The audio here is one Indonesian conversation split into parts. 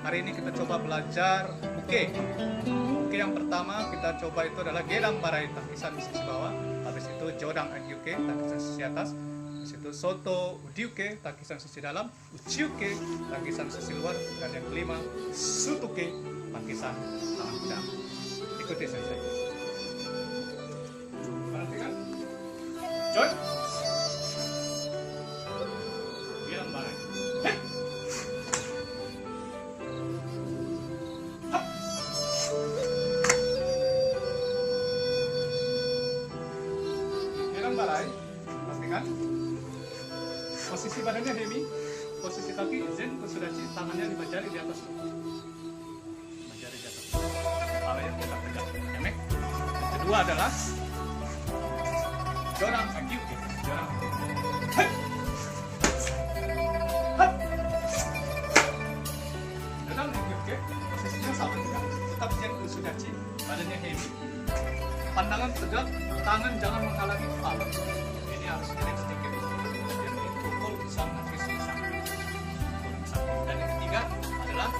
Hari ini kita coba belajar uke. Uke yang pertama kita coba itu adalah gedang barai, tangisan sisi bawah. Habis itu jodang agyuke, tangisan sisi atas. Habis itu soto udiuke, tangisan sisi dalam. Uchiuke, tangisan sisi luar. Dan yang kelima, sutuke, tangisan tangan kuda. Ikuti sensei. Perhatikan. Join. Gedang barai. Hei. Barai, pastikan posisi badannya hemi, posisi kaki zen kusudachi, tangannya 5 jari di atas, 5 jari di atas, kepalanya tegak tegak, emek. Yang kedua adalah jorang agyuke, jorang. Hei, hei, jorang agyuke, posisinya sama juga, tetap zen kusudachi, badannya hemi. Pandangan tegak, tangan jangan menghalangi kepala. Ini harus direk sedikit biar dipukul bisa nafis bisa. Dan yang ketiga adalah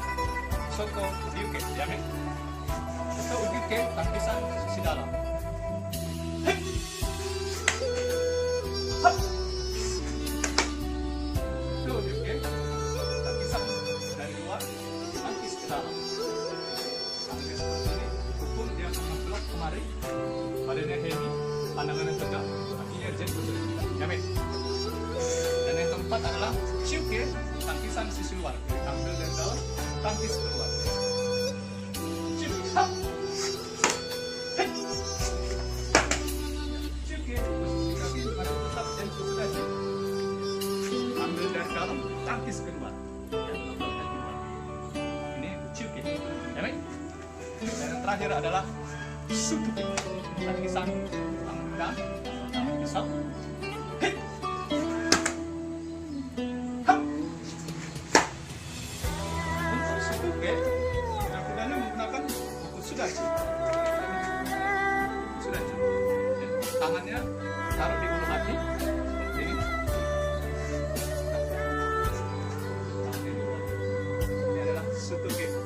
soko udiuke, yamen. Soko udiuke, tangisan sisi dalam. Hei, hap. Soko udiuke, tangisan dari luar, tangkis ke dalam. Tangkis seperti ini, pukul dia mengeblok kemari. Badannya hemi, pandangannya tegak, kakinya jen kusudachi, yamen. Dan yang keempat adalah chiuke, tangkisan sisi luar. Ambil dari dalam, tangkis keluar. Chiuke, hap. Hei. Chiuke, posisi kaki masih tetap jen kusudachi. Ambil dari dalam, tangkis keluar. Ini chiuke, yamen. Dan yang terakhir adalah sutuke, tangisan tangan kuda, tangan pisau. Hei, hap. Untuk sutuke, tangan kudanya menggunakan kusudachi. Kusudachi. Tangannya taruh di ulu hati seperti ini. Ini adalah sutuke.